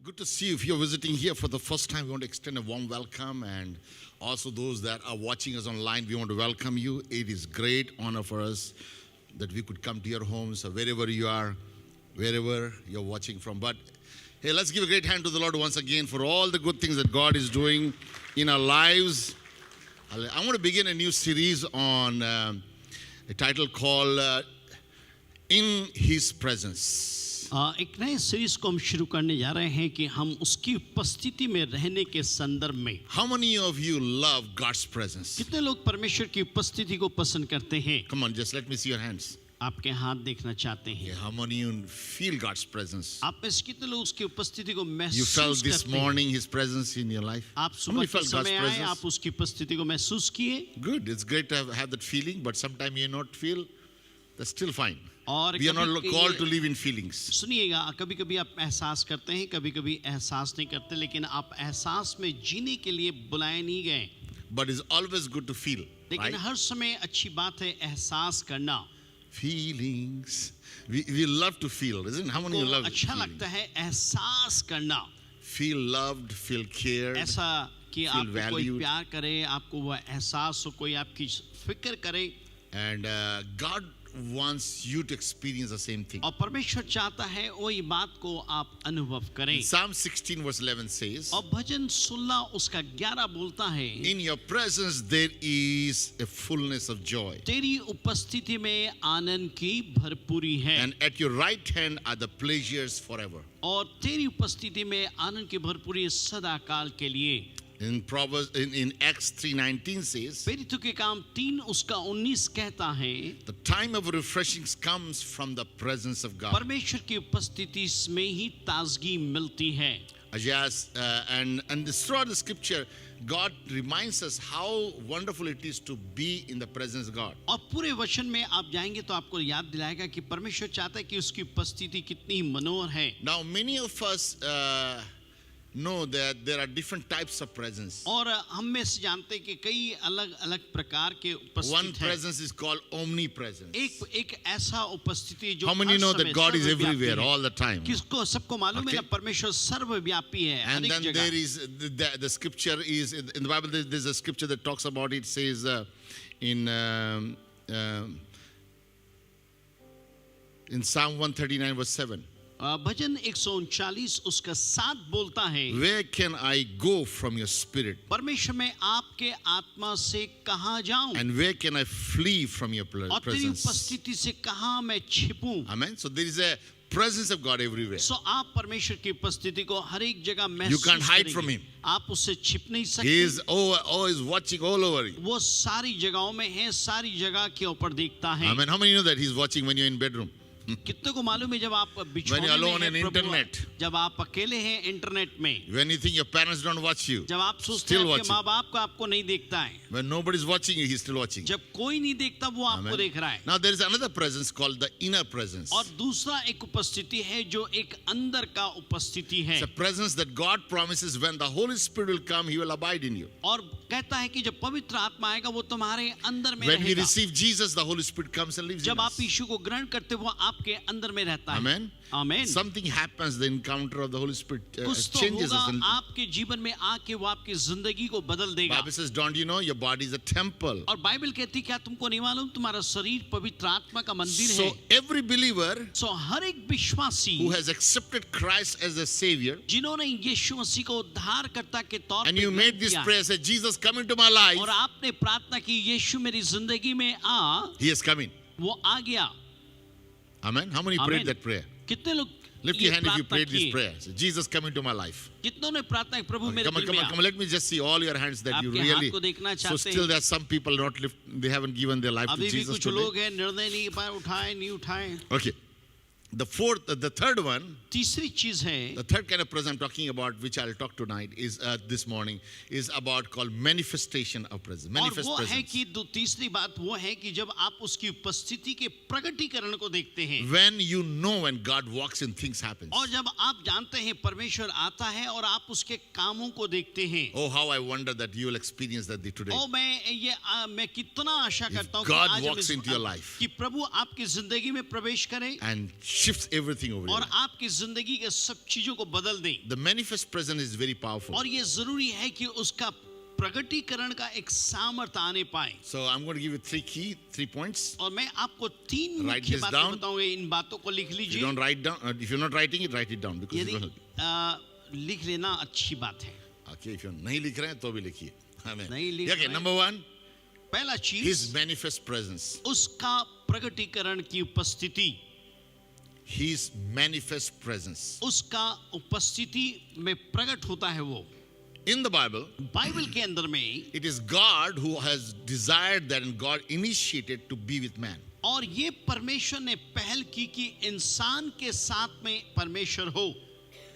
Good to see you. If you're visiting here for the first time, we want to extend a warm welcome, and also those that are watching us online, we want to welcome you. It is great honor for us that we could come to your homes or wherever you are, wherever you're watching from. But hey, let's give a great hand to the Lord once again for all the good things that God is doing in our lives. I want to begin a new series on a title called In His Presence. एक नए series को हम शुरू करने जा रहे हैं कि हम उसकी उपस्थिति में रहने के संदर्भ में. How many of you love God's presence? कितने लोग परमेश्वर की उपस्थिति को पसंद करते हैं? Come on, just let me see your hands. आपके हाथ देखना चाहते हैं. Yeah, how many of you feel God's presence? आप में से कितने लोग उसकी उपस्थिति को You महसूस felt this करते हैं? morning His presence in your life? आप How सुबह many के felt God's समय आए, presence? आप उसकी उपस्थिति को महसूस किए. Good. It's great to have that feeling, but sometimes you not feel. That's still fine. और We are not कभी- called to live in feelings. सुनिएगा, कभी-कभी आप एहसास करते हैं, कभी-कभी एहसास नहीं करते, लेकिन आप एहसास में जीने के लिए बुलाए नहीं गए. But it's always good to feel. लेकिन Right? हर समय अच्छी बात है एहसास करना. Feelings. We love to feel, isn't it? How many of you को love अच्छा feeling? लगता है एहसास करना. Feel loved, feel cared. ऐसा कि feel आपको कोई valued. प्यार करे, आपको वह एहसास हो, कोई आपकी फिक्र करे. And God wants you to experience the same thing. और परमेश्वर चाहता है वही बात को आप अनुभव करें. Psalm 16 verse 11 says, और भजन 16 उसका 11 बोलता है, in your presence there is a fullness of joy, तेरी उपस्थिति में आनंद की भरपूरी है. and at your right hand are the pleasures forever. और तेरी उपस्थिति में आनंद की भरपूरी सदा काल के लिए. In Proverbs, in Acts 3:19 says, प्रेरितों के काम 3 उसका 19 कहता है, the time of refreshing comes from the presence of God. परमेश्वर की उपस्थिति में ही ताजगी मिलती है. Isaiah, and throughout the scripture, God reminds us how wonderful it is to be in the presence of God. और पूरे वचन में आप जाएंगे तो आपको याद दिलाएगा कि परमेश्वर चाहता है कि उसकी उपस्थिति कितनी मनोहर है. Now, many of us know that there are different types of presence. और हम में से जानते हैं कि कई अलग-अलग प्रकार के One उपस्थिति हैं. presence is called omnipresence. एक ऐसा उपस्थिति जो How many हर know समय that God is सर्वव्यापी everywhere है. all the time? किसको सबको मालूम है ना, Okay. परमेश्वर सर्वव्यापी है हर And एक then जगह. there is the scripture is in the Bible. There's a scripture that talks about it. Says in Psalm 139 verse 7. भजन 139 उसका 7 बोलता है, Where can I go from your spirit? परमेश्वर मैं आपके आत्मा से कहाँ जाऊं, And where can I flee from your और तेरी presence? उपस्थिति से कहाँ मैं छिपूं. Amen. So there is a presence of God everywhere. सो आप परमेश्वर की उपस्थिति को हर एक जगह You महसूस can't hide करेंगे. from him. आप उससे छिप नहीं He सकते. is always watching all over you. वो सारी जगहों में है, सारी जगह के ऊपर देखता है. Amen. How many know that He's watching when you're in bedroom? कितने को मालूम है जब आप When बिछौने you're alone में in हैं प्रभु, internet. जब आप अकेले हैं इंटरनेट में, When you think your parents don't watch you, जब आप सोचते still हैं आपके watching. माँ बाप को आपको नहीं देखता है, When nobody's watching you, He's still watching. जब कोई नहीं देखता वो आपको Amen. देख रहा है. Now there is another presence called the inner presence. और दूसरा एक उपस्थिति है जो एक अंदर का उपस्थिति है. It's a presence that God promises when the Holy Spirit will come, He will abide in you. और कहता है कि जब पवित्र आत्मा आएगा वो तुम्हारे अंदर में When we रहेगा. receive Jesus, the Holy Spirit comes and lives in जब आप us. यीशु को ग्रहण करते वो आपके अंदर में रहता है. Amen. आमीन. Something happens, the encounter of the Holy Spirit कुछ तो changes होगा us. And आपके जीवन में आके वो आपकी जिंदगी को बदल देगा. Bible says, don't you know your body is a temple? और बाइबल कहती क्या तुमको नहीं मालूम तुम्हारा शरीर पवित्र आत्मा का मंदिर So है. every believer सो हर एक विश्वासी who has accepted Christ as a Savior, जिन्होंने यीशु मसीह को उद्धारकर्ता के तौर and पे you ग्रहण made this किया prayer, say, Jesus, come into my life, और आपने प्रार्थना की यीशु मेरी जिंदगी में आ, He has come in. वो आ गया. Amen. How many Amen. prayed that prayer? कितने लोग Lift ये your hand if you प्रार्थना prayed this किए? prayer. Say, Jesus, come into my life. कितनों ने प्रार्थना की प्रभु Okay, मेरे come on, दिल come में on, uh. come on. Let me just see all your hands that you आपके really. हाथ को देखना So चाहते still हैं. there are some people not lift. They haven't given their life to अभी भी Jesus कुछ today. लोग हैं निर्णय नहीं पाए, उठाए नहीं उठाए. Okay. The third one, तीसरी चीज है, the third kind of presence I'm talking about, which I'll talk tonight, is this morning, is about called manifestation of presence. और Manifest वो है presence. कि तीसरी बात वो है कि जब आप उसकी उपस्थिति के प्रकटीकरण को देखते हैं When you know when God walks in, things happen. और जब आप जानते हैं परमेश्वर आता है और आप उसके कामों को देखते हैं. Oh, how I wonder that you will experience that today. और मैं कितना आशा करता हूँ कि God आज हम walks into your life. कि प्रभु आपकी जिंदगी में प्रवेश करे And shifts everything over और here. आपकी जिंदगी के सब चीजों को बदल दें। The manifest presence is very powerful. और ये जरूरी है कि उसका प्रगटीकरण का एक सामर्थ्य आने पाए। So I'm going to give you three points. और मैं आपको तीन Write मुख्य this बातें down. बताऊंगा, इन बातों को लिख If you लीजिए। don't write down, if you're not writing it, write it down because it यदि will help you. लिख लेना अच्छी बात है। Okay, if you're नहीं लिख रहे हैं तो भी लिखिए. Amen. नहीं लिख Okay, रहे हैं। number one, पहला चीज His manifest presence. उसका प्रगटीकरण की उपस्थिति, His manifest presence. उसका उपस्थिति में प्रकट होता है। वो In the Bible, बाइबल के अंदर में, it is God who has desired that and God initiated to be with man. और ये परमेश्वर ने पहल की कि इंसान के साथ में परमेश्वर हो।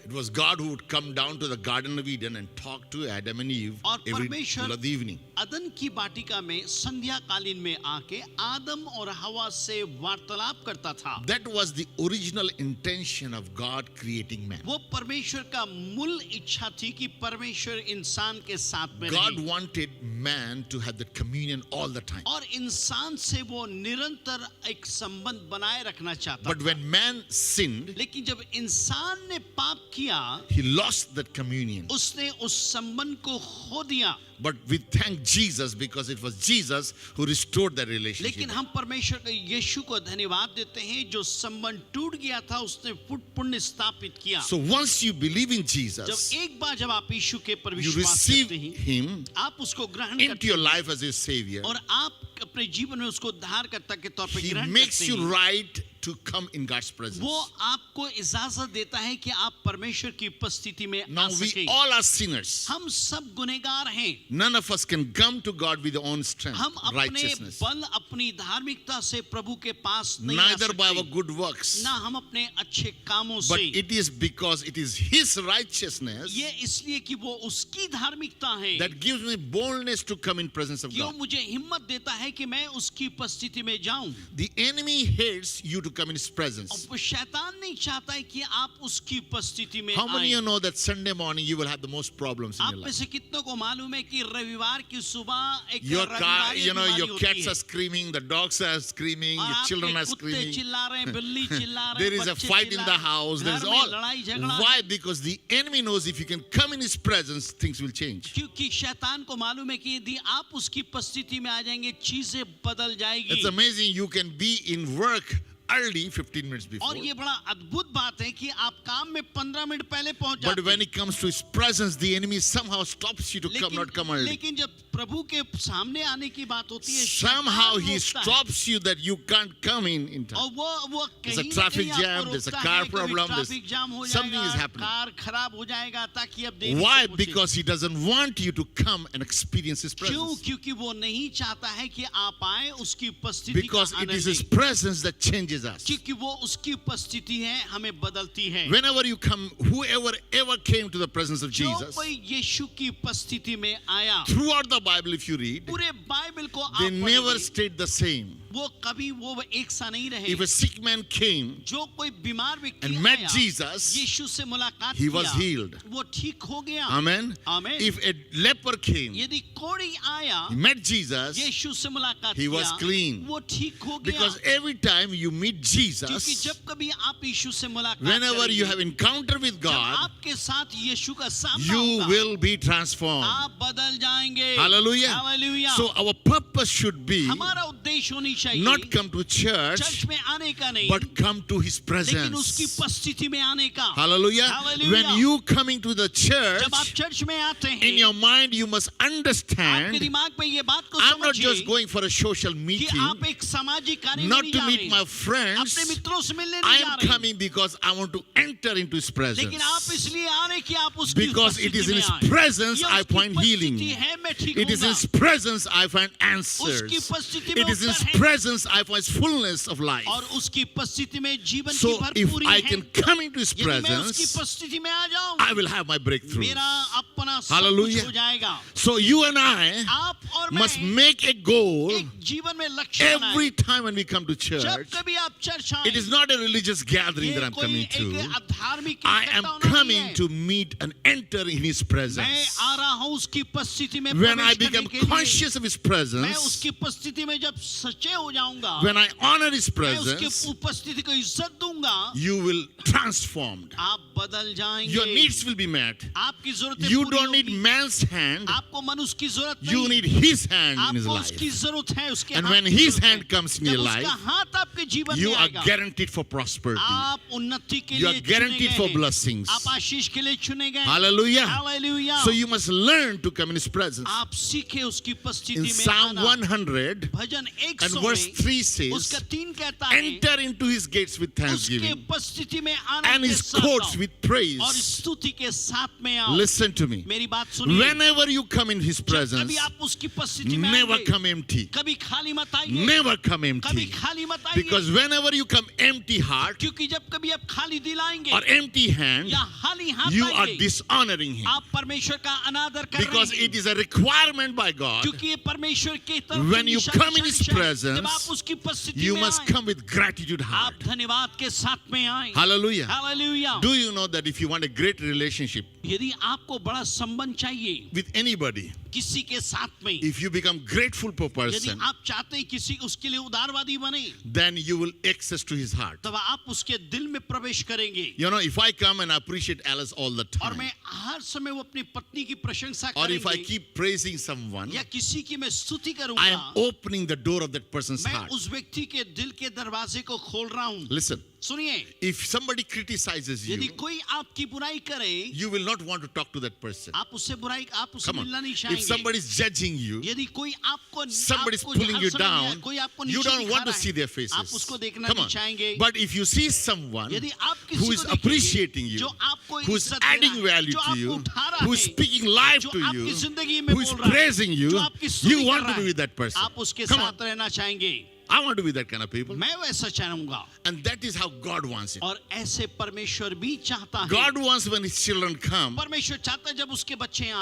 It was God who would come down to the Garden of Eden and talk to Adam and Eve और every परमेश्वर bloody evening. अदन की वाटिका में संध्या कालीन में आके आदम और हवा से वार्तालाप करता था। That was the original intention of God creating man. वो परमेश्वर का मूल इच्छा थी कि परमेश्वर इंसान के साथ में God रहे wanted man to have that communion all the time. और इंसान से वो निरंतर एक संबंध बनाए रखना चाहता But था। when man sinned, लेकिन जब इंसान ने पाप किया, he lost that communion. उसने उस संबंध को खो दिया। But we thank Jesus because it was Jesus who restored that relationship. लेकिन हम परमेश्वर के यीशु को धन्यवाद देते हैं, जो संबंध टूट गया था उसने पुनः स्थापित किया। So once you believe in जब Jesus, एक बार जब आप यीशु के पर you विश्वास receive करते हैं, Him आप उसको ग्रहण into करते your हैं life as your Savior. और आप अपने जीवन में उसको उद्धारकर्ता के तौर पर He ग्रहण makes करते you हैं, right to come in God's presence. वो आपको इजाजत देता है कि आप परमेश्वर की उपस्थिति में Now आ we सके। all are sinners. हम सब गुनहगार हैं। None of us can come to God with our own strength, हम अपने righteousness. बल, अपनी धार्मिकता से प्रभु के पास नहीं आ Neither by our सकते, good works. ना हम अपने अच्छे कामों But से। it is because it is His righteousness ये इसलिए कि वो उसकी धार्मिकता है that gives me boldness to come in presence of क्यों God. मुझे हिम्मत देता है कि मैं उसकी उपस्थिति में जाऊं। The enemy hates you to come in His presence. और शैतान नहीं चाहता है कि आप उसकी उपस्थिति में How many of you आएं। know that Sunday morning you will have the most problems in आप your में life? से कितनों को मालूम है कि रविवार की सुबह एक Your car, रविवारी you know, बीमारी your होती cats है। are screaming, the dogs are screaming, और your आपके children are कुत्ते screaming. चिल्ला रहे हैं, बिल्ली चिल्ला रहे There हैं, is a बच्चे fight in चिल्ला the रहे हैं, house. There is घर में all. लड़ाई झगड़ा है। Why? Because the enemy knows if you can come in His presence, things will change. क्योंकि शैतान को मालूम है कि यदि आप उसकी उपस्थिति में आ जाएंगे चीजें बदल जाएगी। It's amazing. You can be in work early, 15 minutes before. और ये बड़ा अद्भुत बात है कि आप काम में 15 मिनट पहले पहुंच But जाते when हैं। it comes to His presence, the enemy somehow stops you to come, not come early. लेकिन जब प्रभु के सामने आने की बात होती है, Somehow शैतान He रोकता है। stops you that you can't come in time. और वो There's a कहीं ना traffic कहीं आपको jam, there's a रोकता car है, कभी problem, there's ट्रैफिक जाम हो something is जाएगा, happening. कार खराब हो जाएगा ताकि अब देरी Why? से पहुंचे। Because He doesn't want you to come and experience His क्यों? presence. क्योंकि वो नहीं चाहता है कि आप आए उसकी उपस्थिति Because का it आनंद is His लें। presence that changes us. क्योंकि वो उसकी उपस्थिति है हमें बदलती है। Whenever you come, whoever ever came to the presence of जो Jesus, कोई यीशु की उपस्थिति में आया, throughout the Bible, if you read, पूरे बाइबल को आप they never पढ़ेंगे, stayed the same. वो कभी वो एक सा नहीं रहे। If a sick man came जो कोई बीमार व्यक्ति and met आया, Jesus, यीशु से मुलाकात he was किया, healed. वो ठीक हो गया। Amen. आमीन। If a leper came, यदि कोढ़ी आया, he met Jesus, यीशु से मुलाकात he was किया, clean. वो ठीक हो गया। because every time you meet क्योंकि Jesus, जब कभी आप यीशु से मुलाकात whenever you करेंगे, have encounter with जब God, आपके साथ यीशु का सामना you होगा, will be transformed. आप बदल जाएंगे। Hallelujah. Hallelujah. So our purpose should be हमारा उद्देश्य होनी चाहिए not come to church, church में आने का नहीं, but come to His लेकिन उसकी presence. उपस्थिति में आने का। Hallelujah. Hallelujah. When you coming to the church, जब आप चर्च में आते हैं, in your mind you must आपके understand, दिमाग में ये बात को I'm not just समझिए going for a social कि meeting, आप एक सामाजिक कार्य में not नहीं to जा meet रहे, my अपने friends. मित्रों से मिलने I नहीं जा am रहे, coming because I want to enter into His presence. लेकिन आप इसलिए आ रहे कि आप उसकी Because it is उपस्थिति in में His आए। presence ये I उसकी find उपस्थिति healing. है, मैं ठीक It is in होऊंगा। His presence I find उसकी answers. उपस्थिति में It is in His उत्तर है presence I find fullness of life. और उसकी उपस्थिति में जीवन So की if भरपूरी I है। can come into His यदि मैं उसकी presence, उपस्थिति में आ जाऊं, I will have my breakthrough. मेरा अब अपना सब Hallelujah. कुछ हो जाएगा। So you and I आप और must मैं make a goal एक जीवन में लक्ष्य every बनाएं। time when we come to जब church. कभी आप चर्च आएं, It is not a religious gathering that ये I'm कोई coming एक to. धार्मिक I इकट्ठा am होना नहीं coming है। to meet and enter in His मैं presence. आ रहा हूँ उसकी उपस्थिति में When I प्रवेश करने become के लिए। conscious of His मैं presence, उसकी उपस्थिति में जब सच्चे हो जाऊंगा, when I honor His मैं उसकी presence, उपस्थिति को इज्जत दूंगा, you will transformed. आप बदल जाएंगे। Your needs will be met. आपकी जरूरतें You पूरी don't need होगी। man's hand. आपको मनुष्य की जरूरत You नहीं, need His hand in His आपको life. उसकी जरूरत है, उसके And हाथ when की His जरूरत है। hand comes in जब your उसका life, हाथ आपके जीवन you में are आएगा, guaranteed for prosperity. आप उन्नति के You लिए are guaranteed चुने for गए हैं। blessings. आप आशीष के लिए चुने गए हैं। Hallelujah. Hallelujah. So you must learn to come in His presence. आप सीखे उसकी उपस्थिति In में Psalm आना। 100 भजन and 100 verse में 3 उसका says, 3 कहता है, enter into His gates with उसके thanksgiving उपस्थिति में आनंद and के His साथ courts आओ with और praise. स्तुति के साथ में आओ। Listen to me. मेरी बात सुनिए। Whenever you come in His जब presence, कभी आप उसकी उपस्थिति में never आएंगे, come empty. कभी खाली मत आइए, Never come कभी empty. खाली मत आइए, Because whenever you come empty heart क्योंकि जब कभी आप खाली दिल आएंगे or empty hand, या खाली हाथ you are आएंगे, dishonoring Him. आप परमेश्वर का अनादर कर Because रहे हैं। it is a requirement by God. क्योंकि ये परमेश्वर की तरफ When से you निशानी come in His है। presence, जब आप उसकी उपस्थिति You में must आएं, come with gratitude आप heart. धन्यवाद के साथ में आए। Hallelujah. Hallelujah. Do you know that if you want a great relationship यदि आपको बड़ा संबंध चाहिए with anybody, किसी के साथ में, if you become grateful per यदि person, आप चाहते हैं किसी उसके लिए उदारवादी बने, then you will access to his heart. तब आप उसके दिल में प्रवेश करेंगे। You know, if I come and appreciate Alice all the और time, मैं हर समय वो अपनी पत्नी की प्रशंसा or if I करेंगे keep praising someone, या किसी की मैं स्तुति I am करूंगा, opening the door of that person's मैं heart. उस व्यक्ति के दिल के दरवाजे को खोल रहा हूँ। Listen, सुनिए, if somebody criticizes यदि you, कोई आपकी बुराई करे, you will not want to talk to that person. आप उससे मिलना Come on. नहीं If चाहेंगे। somebody is judging you, यदि कोई आपको somebody is आपको pulling हर you समय down, कोई आपको you नीचे don't दिखा want to रहा है, see their आप faces. उसको देखना Come नहीं on. चाहेंगे। But if you see someone यदि आप किसी who को is देखेंगे, appreciating you, जो आपको who is इज्जत दे रहा adding है, value जो to आपको you, उठा रहा who is है, speaking life जो to आपकी you, जिंदगी में who is बोल रहा है, praising you, जो आपकी स्तुति you कर want रहा to be है, with that person. आप उसके Come on. साथ रहना चाहेंगे। I want to be that kind of people. मैं वैसा चाहूंगा And that is how God wants it. और ऐसे परमेश्वर भी चाहता है। God wants when His children come, परमेश्वर चाहता है जब उसके बच्चे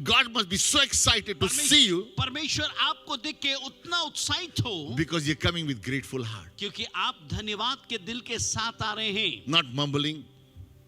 God must be so excited to see you परमेश्वर आपको देख के उतना उत्साहित हो, because you're coming with grateful heart. क्योंकि आप धन्यवाद के दिल के साथ आ रहे हैं, Not mumbling,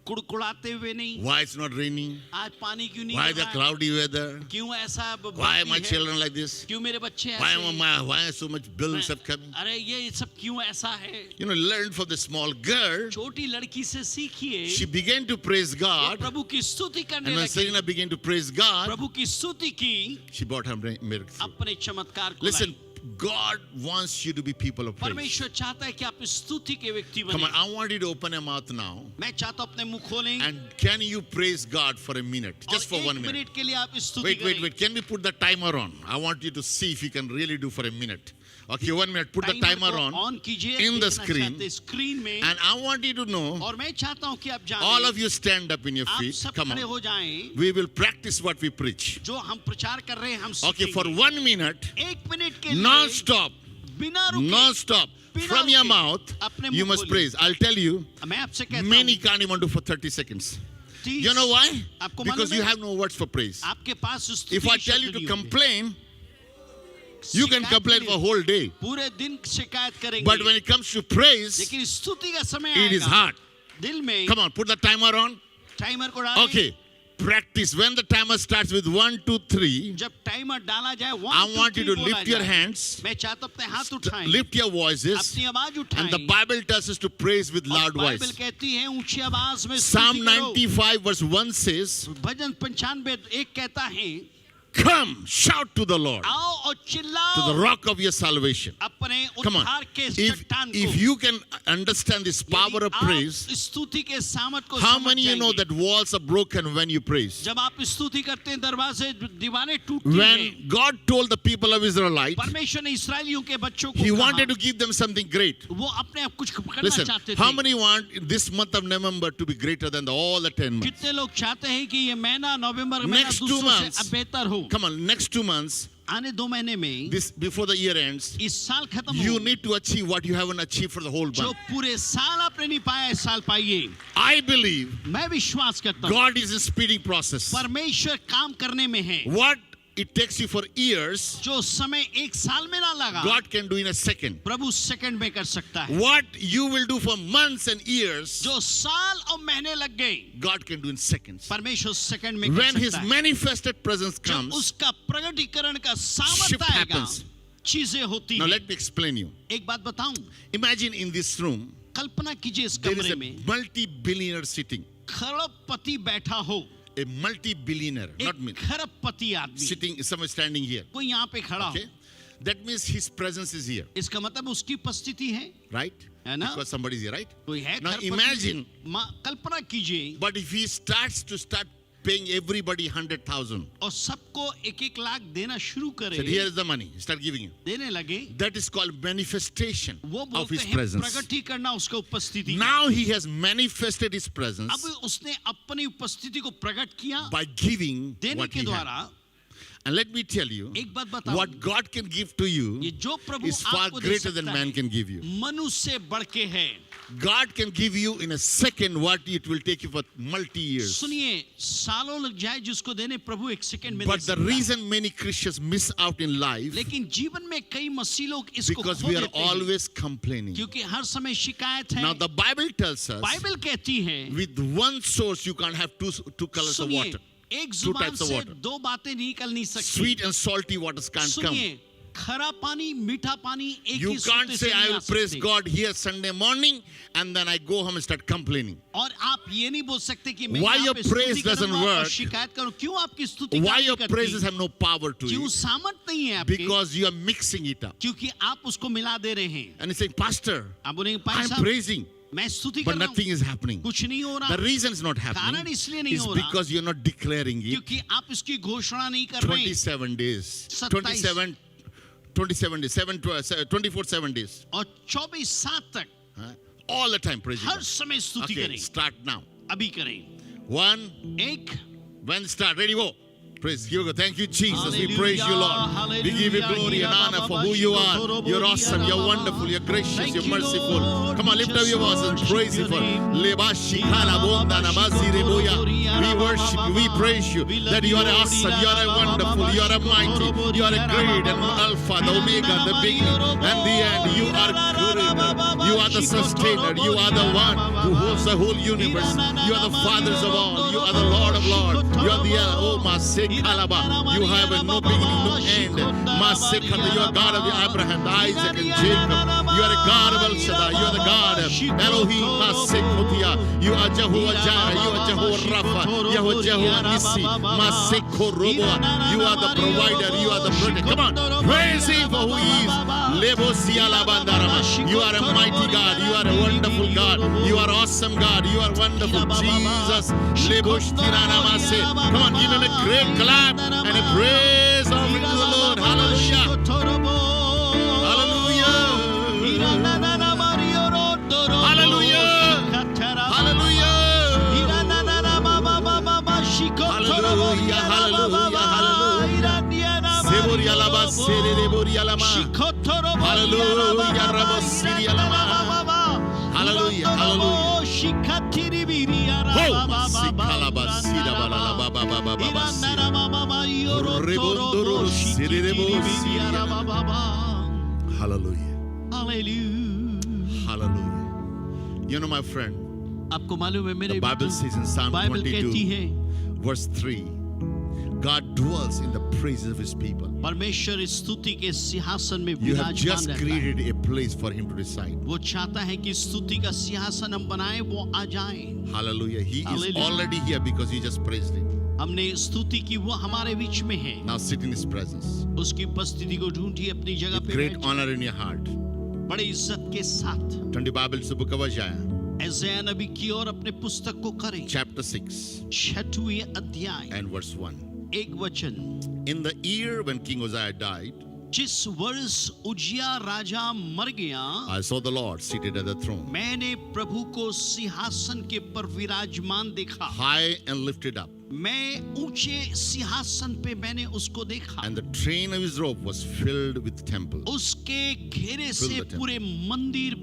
कुड़कुड़ाते हुए नहीं। why it's not raining, आज पानी क्यों नहीं why गिर the रहा है? cloudy weather, क्यों ऐसा why बारिश my है? children like this, क्यों मेरे बच्चे why ऐसे why so much bills have come. अरे ये सब क्यों ऐसा है? You know, learn from the small girl. छोटी लड़की से सीखिए। She began to praise वो God, प्रभु की स्तुति करने and when लगी। Serena began to praise God, प्रभु की स्तुति की, she brought her breakthrough. अपने चमत्कार को Listen, lie. God wants you to be people of praise. परमेश्वर चाहता है कि आप स्तुति के व्यक्ति Come बने। on, I want you to open your mouth now. मैं चाहता हूं अपने मुंह खोलें And can you praise God for a minute? Just for और 1 एक minute. मिनट के लिए आप स्तुति Wait. करें। Can we put the timer on? I want you to see if you can really do for a minute. Okay, 1 minute. Put the timer को on. कीजिए, in the देखना screen. चाहते हैं स्क्रीन में। And I want you to know, और मैं चाहता हूं कि आप जानें, all of you stand up in your आप feet. सब Come खड़े on. हो जाएं। We will practice what we preach. जो हम प्रचार कर रहे हैं हम Okay, for सीखेंगे। 1 minute, एक मिनट के लिए non-stop, बिना रुके non-stop, बिना from your रुके mouth, अपने you मुंह must खोलिए। praise. I'll tell you, मैं आपसे कहता many हूं, can't even do for 30 seconds. 30 You know why? आपको Because मालूम you है? have no words for praise. आपके पास स्तुति If I के tell you शब्द to नहीं होंगे। complain, you can शिकायत complain के for a लिए whole day. पूरे दिन शिकायत करेंगे, But when it comes to praise, लेकिन स्तुति का समय it is आएगा, hard. दिल में Come on, put the timer on. Timer को डालें। Okay, practice. When the timer starts with 1, 2, 3, जब टाइमर डाला जाए 1 I 2 want you 3 to बोला lift your जाए। hands, मैं चाहता हूं अपने हाथ उठाएं, lift your voices, अपनी आवाज and उठाएं। the Bible tells us to praise with और loud बाइबल voice. कहती है ऊंची आवाज में Psalm स्तुति करो। 95 verse 1 says, भजन 95 1 कहता है, come, shout to the Lord, आओ और to the चिल्लाओ rock of your salvation. अपने Come on. उद्धार के If चट्टान को। you can understand this power यदि of आप praise, स्तुति के सामर्थ को how समझ many you know जाएंगे, that walls are broken when you praise? जब आप स्तुति करते हैं दरवाजे दीवारें टूटती हैं। When God told the people of Israelite, परमेश्वर ने इस्राएलियों के बच्चों को He कहा, wanted to give them something great. वो अपने आप कुछ करना Listen, चाहते how थे। many want this month of November to be greater than all the 10 months? कितने लोग चाहते हैं कि ये महीना नवंबर महीना Next 2 दूसरों से months. अब बेहतर हो। Come on, next 2 months, आने 2 महीने में this before the year ends, इस साल खत्म you हो, need to achieve what you haven't achieved for the whole जो month. पूरे साल आपने नहीं पाया इस साल पाइए. I believe मैं विश्वास करता हूँ God is in speeding process. परमेश्वर काम करने में है. What it takes you for years, जो समय 1 साल में ना लगा, God can do in a second. Prabhu second में कर सकता है. What you will do for months and years, जो साल और महीने लग गए, God can do in seconds. परमेश्वर सेकंड में कर When His सकता है. manifested presence जब comes, उसका प्रगटीकरण का shift सामर्थ्य आएगा, happens. चीजें होती Now हैं. let me explain you. एक बात बताऊं, Imagine in this room, कल्पना कीजिए इस there is कमरे a में multi-billionaire sitting. खरबपति बैठा हो, A multi-billionaire, not me, एक खरबपति आदमी, sitting, someone standing here. कोई यहाँ पे खड़ा हो. Okay? That means His presence is here, इसका मतलब उसकी उपस्थिति है, right? है ना? Because somebody is here, right? कोई है Now खरबपति. imagine, कल्पना कीजिए, but if He starts paying everybody 100,000, और सबको 1-1 लाख देना शुरू करे, said, here is the money, start giving you. देने लगे, That is called manifestation वो of बोलते His हैं presence. प्रगटी करना उसका उपस्थिति. Now He has manifested His presence अब उसने अपनी उपस्थिति को प्रकट किया by giving देने what के He had. द्वारा. And let me tell you, एक बात बताऊं, what God can give to you ये जो प्रभु is far आपको दे greater than सकता man है, can give you. मनुष्य से बढ़ के है. God can give you in a second what it will take you for multi-years. सुनिए, सालों लग जाए जिसको देने प्रभु 1 सेकंड में दे But the सकता है. reason many Christians miss out in life, लेकिन जीवन में कई मसीह लोग इसको because खो we are देते हैं, always complaining. क्योंकि हर समय शिकायत है. Now the Bible tells us, Bible कहती है, with one source you can't have two colors of सुनिए, water. एक Two जुबान types of से water. 2 बातें निकल नहीं सकती. Sweet and salty waters can't come. सुनिए, खरा पानी मीठा पानी एक You ही can't सूत्र say, से I नहीं will आ praise सकते. God here Sunday morning and then I go home and start complaining. और आप ये नहीं बोल सकते कि मैं Why यहाँ your पे praise स्तुति doesn't करूंगा और work? शिकायत करूं. क्यों आपकी स्तुति Why काम your नहीं praises करती? have no power to क्यों you? सामर्थ नहीं है आपकी? Because you are mixing it up. क्योंकि आप उसको मिला दे रहे हैं. And he's saying, Pastor, आप बोलेंगे भाई I'm साहब praising, मैं स्तुति but कर रहा हूं, nothing is happening. कुछ नहीं हो The रहा, reason it's not कारण happening इसलिए नहीं is हो रहा because you're not declaring it. क्योंकि आप इसकी घोषणा नहीं कर रहे हैं. 27 days, 27 27 days, 24/7 days. और 24/7 तक Huh? All the time praising her God. समय स्तुति Okay, करें. start now. अभी करें. 1, एक, when start, ready, go. Praise you. Thank you, Jesus. We Hallelujah, praise you, Lord. We give you glory and honor for who you are. You're awesome. You're wonderful. You're gracious. Thank You're you, merciful. Lord. Come on, lift up your voice and Just praise Him worship for your name. Lebashikala Bonda Namazi Reboya. We worship you. We praise you. That you are awesome. You are wonderful. You are mighty. You are a great and Alpha, the Omega, the beginning and the end. You are creator. You are the sustainer. You are the one who holds the whole universe. You are the fathers of all. You are the Lord of lords. You are the oh Masekalaba. You have no beginning, no end. Masekala, you are God of Abraham, Isaac, and Jacob. You are a God of El Shaddai. You are the God of Elohim, Masekotia. You are Jehovah Jireh. You are Jehovah Rapha. You are Jehovah Nissi. Masekoroboa. You are the provider. You are the protector. Come on, praise Him for who He is. Lebosialabandarama. You are a mighty God. You are a wonderful God. You are awesome God. You are wonderful Jesus. Leboshiranamase. Come on, give Him a great clap and a praise offering to the Lord. Hallelujah. Hallelujah. Hallelujah. Hallelujah. Hallelujah. Hallelujah. Hallelujah. Seboria laba sere reboria lama. Hallelujah. Rabosiria lama. Hallelujah. Hallelujah. Oh, masikalaba sida balala baba baba baba sida. Rebondoro sere rebosia. Hallelujah. Hallelujah. Hallelujah. You know, my friend, आपको मालूम है मेरे the Bible says in Psalm Bible कहती 22, है verse 3, God dwells in the praises of His people. परमेश्वर इस स्तुति के सिंहासन में You have विराजमान just रहता है. created a place for Him to reside. वो चाहता है कि स्तुति का सिंहासन हम बनाए, वो आ जाए. Hallelujah. He is Hallelujah. already here because you just praised Him. हमने स्तुति की, वो हमारे बीच में है. Now sit in His presence. उसकी उपस्थिति को ढूंढिए, अपनी जगह With पे great बैठिए. honor in your heart. बड़ी इज्जत के साथ Turn the Bible to the book of Isaiah, ऐसाया नबी की ओर अपने पुस्तक को करें. chapter 6 छठवीं अध्याय and verse 1. एक वचन. In the year when King Uzziah died, जिस वर्ष उजिया राजा मर गया, I saw the Lord seated at the throne, मैंने प्रभु को सिंहासन के पर विराजमान देखा। high and lifted up, मैं ऊंचे सिंहासन पे मैंने उसको देखा। and the train of his robe was filled with temple. उसके घेरे से Filled the temple. पूरे मंदिर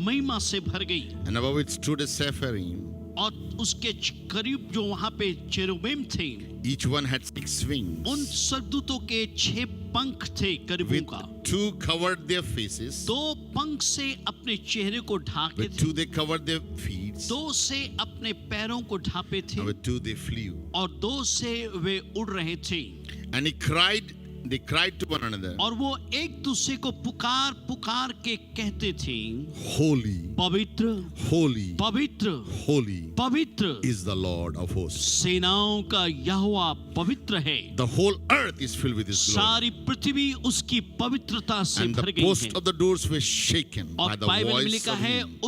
महिमा से भर गई And above it stood a seraphim. और उसके करीब जो वहां पे चेरुबिम थे, Each one had 6 wings. उन स्वर्गदूतों के 6 पंख थे करीबों With का। 2 covered their faces, 2 पंख से अपने चेहरे को ढाके with थे, 2 they covered their feet, 2 से अपने पैरों को ढापे थे and with 2 they flew. और 2 से वे उड़ रहे थे। And they cried to one another, और वो एक दूसरे को पुकार पुकार के कहते थे, Holy, पवित्र holy, पवित्र holy पवित्र is the Lord of hosts. सेनाओं का यहोवा पवित्र है। The whole earth is filled with his glory. सारी पृथ्वी उसकी पवित्रता से And भर the गई posts है। of the doors were shaken by और the बाइबल में voice लिखा of है him.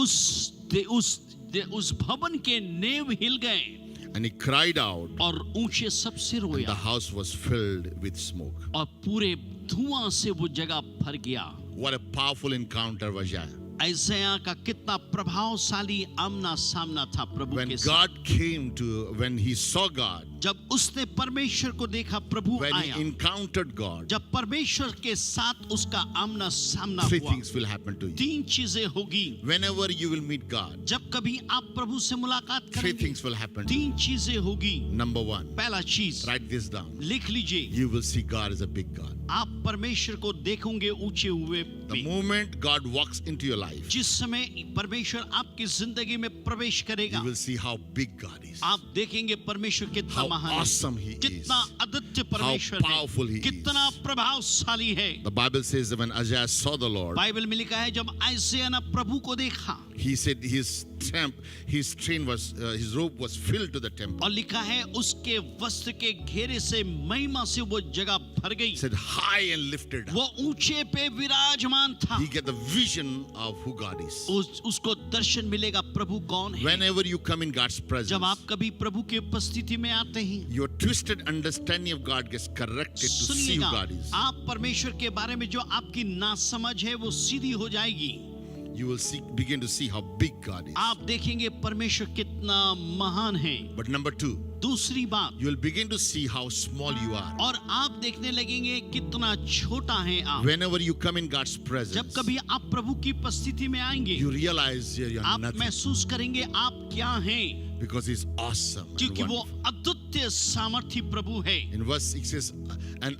उस भवन के नेव हिल गए And he cried out, और ऊंचे सबसे and the रोया house was filled with smoke. और पूरे धुआं से वो जगह भर गया। What a powerful encounter was that. ऐसाया का कितना प्रभावशाली आमना सामना था प्रभु When के साथ। God came to, when he saw God, जब उसने परमेश्वर को देखा, प्रभु when आया, he encountered God, जब परमेश्वर के साथ उसका आमना सामना 3 हुआ, things will happen to you. 3 चीजें होगी। Whenever you will meet God, जब कभी आप प्रभु से मुलाकात 3 करेंगे, things will happen to you. 3 चीजें होगी। Number 1, पहला चीज write this down. लिख लीजिए, You will see God as a big God. आप परमेश्वर को देखोगे ऊंचे हुए The पे। moment God walks into your life, जिस समय परमेश्वर आपकी जिंदगी में प्रवेश करेगा, you will see how big God is. आप देखेंगे परमेश्वर कितना How महान awesome है, he कितना is. अद्वितीय परमेश्वर powerful he है, कितना is. प्रभावशाली है। The Bible says that when Isaiah saw the Lord, Bible में लिखा है जब आइसिया ने प्रभु को देखा, he said his train was, his robe was filled to the temple. और लिखा है उसके वस्त्र के घेरे से महिमा से वो जगह भर गई। He said high and lifted up. वो ऊंचे पे विराजमान था। He get the vision of who God is. उसको दर्शन मिलेगा प्रभु कौन है। Whenever you come in God's presence, जब आप कभी प्रभु के उपस्थिति में आते हैं, your twisted understanding of God gets corrected to see who सुनिएगा, God is. आप परमेश्वर के बारे में जो आपकी नासमझ है वो सीधी हो जाएगी। You will begin to see how big God is. आप देखेंगे परमेश्वर कितना महान है। But number 2, दूसरी बात, you will begin to see how small you are. और आप देखने लगेंगे कितना छोटा है आप। Whenever you come in God's जब presence, कभी आप प्रभु की उपस्थिति में आएंगे, you realize you're आप nothing, महसूस करेंगे आप क्या हैं, because He's awesome. And क्योंकि वो wonderful. अद्वितीय सामर्थी प्रभु है। In verse 6 says, and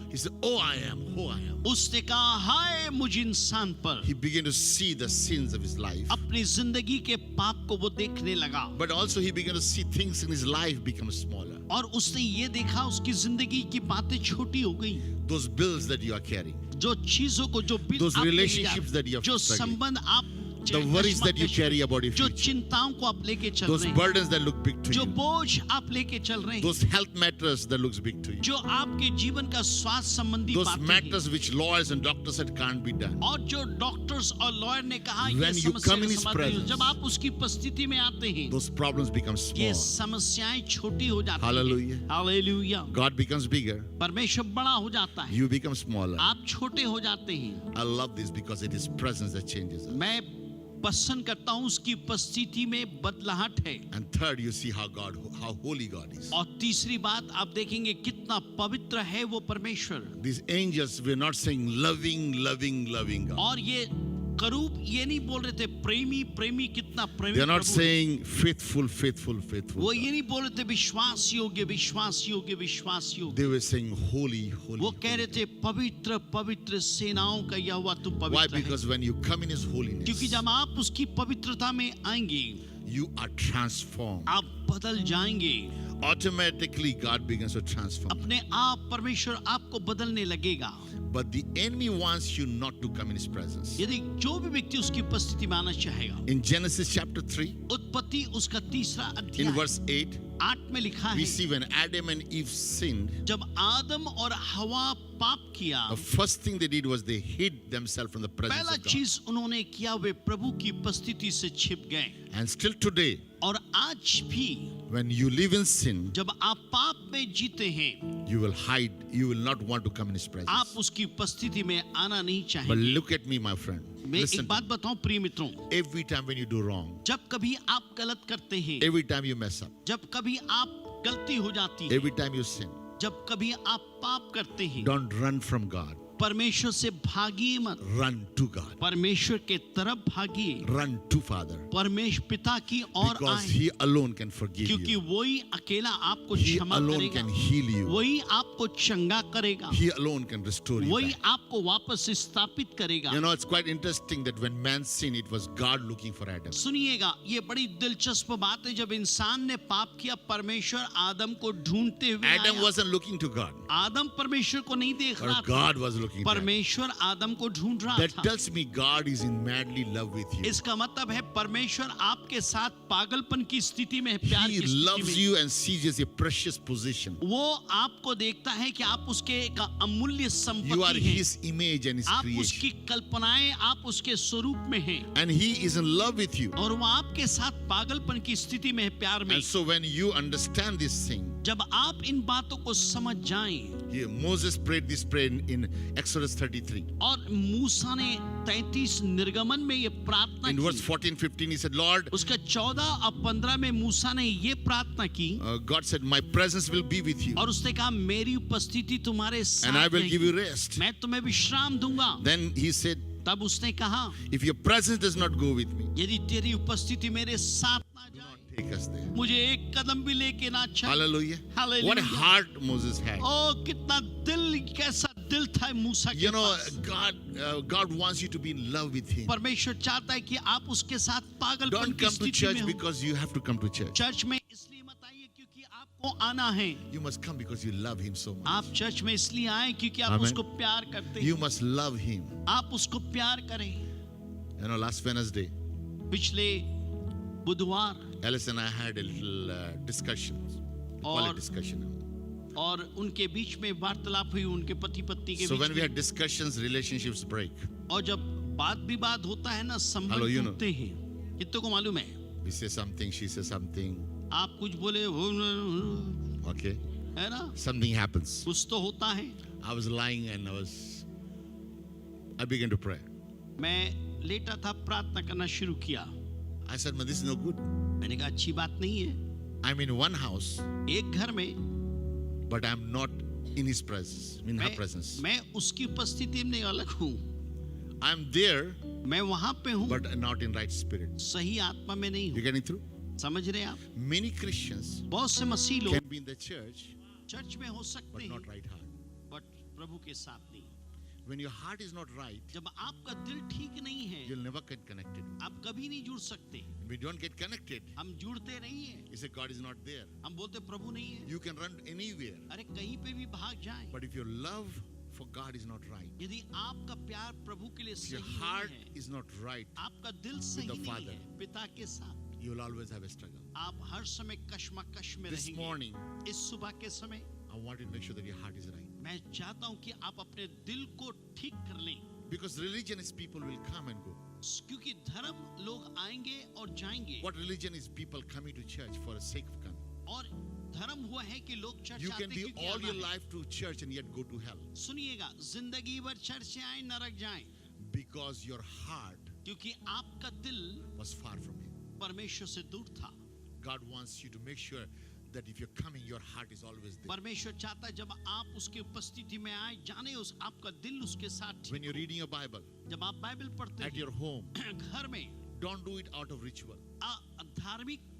he said, oh I am, oh I am. उसने कहा हाय मुझ इंसान पर। He began to see the sins of his life. अपनी जिंदगी के पाप को वो देखने लगा, But also he began to see things in his life become smaller. और उसने ये देखा उसकी जिंदगी की बातें छोटी हो गई। Those bills that you are carrying, जो चीजों को, जो बिल Those आप लेके जा- relationships that you are जो struggling, संबंध आप the worries that you carry about your जो future, चिंताओं को आप लेके चल those रहे हैं, burdens that look big to जो you, बोझ आप लेके चल रहे हैं, those health matters that looks big to you, जो आपके जीवन का स्वास्थ्य संबंधी those बातें हैं, matters which lawyers and doctors said can't be done. और जो डॉक्टर्स और लॉयर ने कहा ये When you समस्या come का in his समाधान नहीं हो। presence, जब आप उसकी उपस्थिति में आते हैं, Those problems become ये small. समस्याएं छोटी हो जाती Hallelujah. हैं। हालेलुया। God becomes bigger. परमेश्वर बड़ा हो जाता है, You become smaller. आप छोटे हो जाते हैं। I love this because it is presence that changes us. मैं पसंद करता हूँ उसकी उपस्थिति में बदलाहट है। And third, you see how holy God is. और तीसरी बात आप देखेंगे कितना पवित्र है वो परमेश्वर। These angels were not saying loving, loving, loving God. और ये करूब ये नहीं बोल रहे थे प्रेमी प्रेमी कितना प्रेमी They are not प्रभु है। saying faithful, faithful, faithful. वो God. ये नहीं बोल रहे थे विश्वास योग्य विश्वास योग्य विश्वास योग्य। They were saying holy, holy. वो कह holy. रहे थे पवित्र पवित्र सेनाओं का यहोवा तू Why? पवित्र है। Because when you come in His क्योंकि holiness, जब आप उसकी पवित्रता में आएंगे, you are transformed. आप बदल जाएंगे। Automatically, God begins to transform. अपने आप परमेश्वर आपको बदलने लगेगा। But the enemy wants you not to come in His presence. यदि जो भी व्यक्ति उसकी उपस्थिति में आना चाहेगा, In Genesis chapter 3, उत्पत्ति उसका तीसरा in अध्याय verse 8, 8 में लिखा we है, see when Adam and Eve sinned, जब आदम और हवा पाप किया, the first thing they did was they hid themselves from the presence पहला of God. चीज उन्होंने किया, वे प्रभु की उपस्थिति से छिप गए। And still today, और आज भी when you live in sin, जब आप पाप में जीते हैं, you will hide. You will not want to come in His आप presence. उसकी उपस्थिति में आना नहीं But चाहेंगे। look at me, my friend. मैं Listen एक to बात me. बताऊं प्रिय मित्रों, Every time when you do wrong, जब कभी आप गलत करते हैं, every time you mess up, जब कभी आप गलती हो जाती है, every time you sin, जब कभी आप पाप करते हैं, don't run from God. परमेश्वर से भागिए मत, Run to God. परमेश्वर के तरफ भागिए, Run to Father. परमेश्वर पिता की ओर Because आए, He alone can forgive क्योंकि you. वही अकेला आपको He क्षमा alone करेगा, can heal you. वही आपको चंगा करेगा, He alone can restore you वही back. आपको वापस स्थापित करेगा। You know, it's quite interesting that when man sinned, it was God looking for Adam. सुनिएगा, ये बड़ी दिलचस्प बात है, जब इंसान ने पाप किया, परमेश्वर आदम को ढूंढते हुए Adam आया। wasn't looking to God, आदम परमेश्वर को नहीं देख or रहा था, God was looking to Adam. परमेश्वर आदम को ढूंढ रहा That था। tells me God is in madly love with you. इसका मतलब है परमेश्वर आपके साथ पागलपन की स्थिति में है, प्यार He की स्थिति loves में। you and sees you as a precious possession. वो आपको देखता है कि आप उसके एक अमूल्य You are संपत्ति हैं, His image and His आप creation. उसकी कल्पनाएं, आप उसके स्वरूप में हैं, And He is in love with you. और वो आपके साथ पागलपन की स्थिति में है, प्यार में। And so when you understand this thing, जब आप इन बातों को समझ जाएं, Moses prayed this prayer in Exodus 33. और मूसा ने 33 निर्गमन में ये प्रार्थना In verse की, 14-15, he said, Lord, उसका 14 और 15 में मूसा ने ये प्रार्थना की, God said, my presence will be with you और उसने कहा मेरी उपस्थिति तुम्हारे and I साथ will give you रहेगी, rest. मैं तुम्हें विश्राम दूंगा। Then he said, तब उसने कहा, if your presence does not go with me, यदि तेरी उपस्थिति मेरे साथ ना do जाए, not take us there. मुझे एक कदम भी लेके ना चल। Hallelujah. Hallelujah. What a heart Moses had. ओ कितना दिल, कैसा दिल था मूसा के You know, pass. God wants you to be in love with Him. परमेश्वर चाहता है कि आप उसके साथ पागलपन Don't की come to स्थिति church में हो। because you have to come to church. Church में इसलिए मत आइए क्योंकि आपको आना है। You must come because you love Him so much. आप चर्च में इसलिए आए क्योंकि आप Amen. उसको प्यार करते You हैं। must love Him. आप उसको प्यार करें। You know, last Wednesday, पिछले बुधवार Alice and I had a little discussion. Call और it discussion. और उनके बीच में वार्तालाप हुई, उनके पति पत्नी के So बीच when we में। had discussions, relationships break. और जब बात विवाद होता है ना, Hello, संबंध you know. टूटते हैं। कितनों को मालूम है? We say something, she says something. आप कुछ बोले हो, Okay. है ना, Something happens. कुछ तो होता है। I was lying and I began to pray. मैं लेटा था, प्रार्थना करना शुरू किया। I said, man, this is no good. मैंने कहा अच्छी बात नहीं है। I'm in one house, एक घर में, but I'm not in his presence, in her presence. मैं उसकी उपस्थिति में अलग हूँ, I'm there, मैं वहां पे हूँ, but not in right spirit. सही आत्मा में नहीं You हूँ। getting through? समझ रहे आप? Many Christians बहुत से मसीह लोग can be in the church, church में हो सकते but हैं, not right heart. बट प्रभु के साथ नहीं। When your heart is not right, जब आपका दिल ठीक नहीं है, you'll never get connected. आप कभी नहीं जुड़ सकते। If you don't get connected, हम जुड़ते नहीं है, you say God is not there. हम बोलते प्रभु नहीं है। You can run anywhere, अरे कहीं पे भी भाग जाएं, but if your love for God is not right, यदि आपका प्यार प्रभु के लिए if your सही heart नहीं है, is not right, आपका दिल सही the नहीं Father. है पिता के साथ, you will always have a struggle. आप हर समय कश्मकश में This रहेंगे। morning, इस सुबह के समय I want you to make sure that your heart is right. मैं चाहता हूं कि आप अपने दिल को ठीक कर लें, Because religion is people will come and go. क्योंकि धर्म लोग आएंगे और जाएंगे, What religion is people coming to church for the sake of coming? और धर्म हुआ है कि लोग चर्च You आते can हैं be क्योंकि all आना your है। life to church and yet go to hell. सुनिएगा, जिंदगी भर चर्च से आए नरक जाएं, Because your heart क्योंकि आपका दिल was far from Him. परमेश्वर से दूर था। God wants you to make sure that if you're coming, your heart is always there. परमेश्वर चाहता है जब आप उसकी उपस्थिति में आए, जाने उस आपका दिल उसके साथ When ठीक you're हो। reading your Bible जब आप बाइबल पढ़ते at your home, हैं घर में, don't do it out of ritual.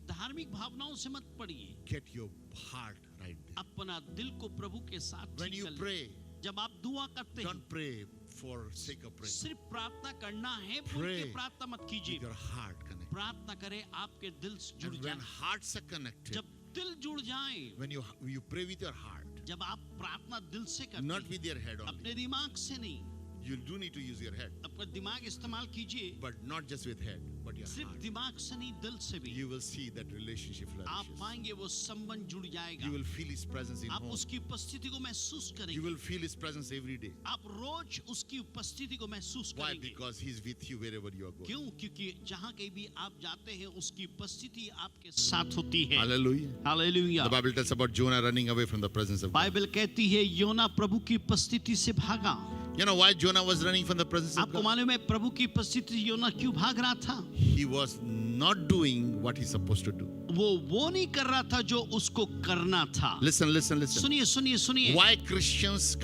धार्मिक भावनाओं से मत पढ़िए, Get your heart right there. अपना दिल को प्रभु के साथ When ठीक you कर लें। pray, जब आप दुआ करते हैं, don't pray for sake of praying. सिर्फ प्रार्थना करना है बोल Pray के प्रार्थना मत With कीजिए, your heart connected. प्रार्थना करें आपके दिल से जुड़ And when जाए। hearts are connected, जब दिल जुड़ जाए, when you pray with your heart, जब आप प्रार्थना दिल से करते not हैं, with your head only. अपने दिमाग से नहीं, You do need to use your head, अपना दिमाग इस्तेमाल कीजिए, but not just with head. but your सिर्फ heart. दिमाग से नहीं, दिल से भी You will see that relationship आप flourishes. पाएंगे वो संबंध जुड़ You जाएगा। will feel His presence in आप home. उसकी उपस्थिति को महसूस You करेंगे। will feel His presence every day. आप रोज उसकी उपस्थिति को महसूस Why? करेंगे। Because He's with you wherever you are going. क्यों? क्योंकि जहाँ कहीं भी आप जाते हैं उसकी उपस्थिति आपके साथ होती है। Hallelujah. Hallelujah. The Bible tells about Jonah running away from the presence of God. Bible कहती है योना प्रभु की उपस्थिति से भागा। You know why Jonah was running from the presence of आपको God? मालूम है प्रभु की उपस्थिति से योना क्यों भाग रहा था? He was not doing what he's supposed to do. वो नहीं कर रहा था जो उसको करना था। Listen, listen, listen. सुनिए सुनिए सुनिए। Why Christians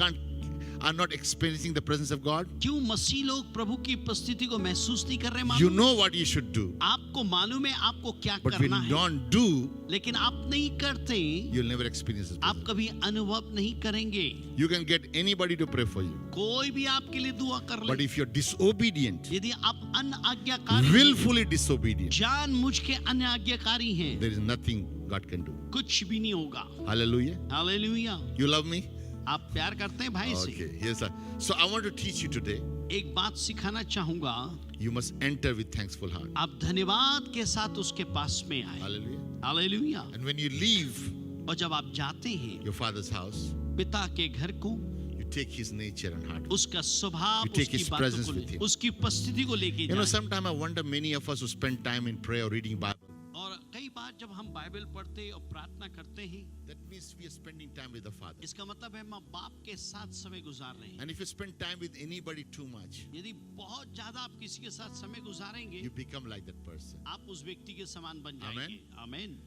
are not experiencing the presence of God? क्यों मसीह लोग प्रभु की उपस्थिति को महसूस नहीं कर रहे? You मालूम? know what you should do, आपको मालूम है आपको क्या but when करना you है, don't do, लेकिन आप नहीं करते, you'll never experience His आप presence. कभी अनुभव नहीं करेंगे। You can get anybody to pray for you, कोई भी आपके लिए दुआ कर but ले, if you're disobedient, यदि आप अनाज्ञाकारी हैं, willfully disobedient, जानबूझ के अनाज्ञाकारी हैं, there is nothing God can do. कुछ भी नहीं होगा। Hallelujah. Hallelujah. You love me? आप प्यार करते हैं भाई से? Okay. Yes, sir. So I want to teach you today. एक बात सिखाना चाहूंगा, You must enter with thankful heart. आप धन्यवाद के साथ उसके पास में आए। Hallelujah. Hallelujah. And when you leave और जब आप जाते हैं your father's house, पिता के घर को, you take his nature and heart. उसका स्वभाव, You take उसकी his बातों presence को with him. उसकी उपस्थिति को लेके You know, जाएं। sometimes I wonder many of us who spend time in prayer or reading Bible. और कई बार जब हम बाइबल पढ़ते और प्रार्थना करते हैं, That means we are spending time with the Father. इसका मतलब है हम बाप के साथ समय गुजार रहे हैं। And if you spend time with anybody too much, यदि बहुत ज्यादा आप किसी के साथ समय गुजारेंगे, you become like that person. आप उस व्यक्ति के समान बन जाएंगे। आमीन।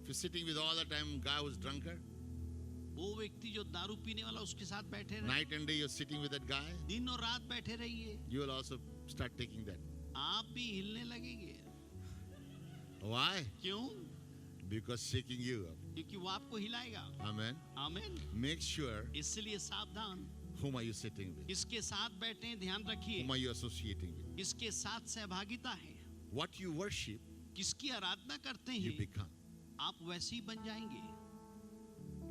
If you're sitting with all the time guy who's drunkard, वो व्यक्ति जो दारू पीने वाला उसके साथ बैठे रहे, night and day you're sitting with that guy, दिन और रात बैठे रहिए, you will also start taking that. आप भी हिलने लगेंगे। Why? क्यों? Because shaking you up. क्योंकि वो आपको हिलाएगा। Amen. आमीन। Make sure इसलिए सावधान, whom are you sitting with? इसके साथ बैठे हैं, ध्यान रखिए, Whom are you associating with? इसके साथ सहभागिता है। What you worship, किसकी आराधना करते you हैं, become. आप वैसे ही बन जाएंगे।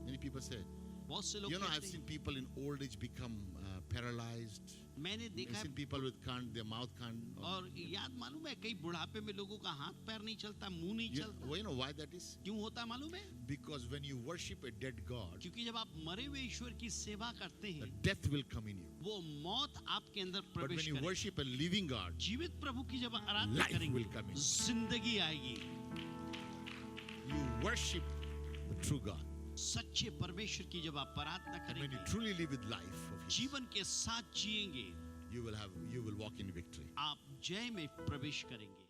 Many people say, बहुत से लोग you know, I've कहते seen हैं, people in old age become paralyzed. मैंने I've देखा seen है, people with their mouth can't. और याद मालूम है कई बुढ़ापे में लोगों का हाथ पैर नहीं चलता, मुंह नहीं चलता। Well, you know why that is? क्यों होता है मालूम है? Because when you worship a dead God, क्योंकि जब आप मरे हुए ईश्वर की सेवा करते the हैं, death will come in you. वो मौत आपके अंदर But when प्रवेश you करेगी। worship a living God, जीवित प्रभु की जब आराधना life करेंगे, will come in. जिंदगी आएगी। You worship the true God. सच्चे परमेश्वर की जब आप आराधना And when you करेंगे, truly live with life of His, जीवन के साथ जिएंगे, you will walk in victory. आप जय में प्रवेश करेंगे।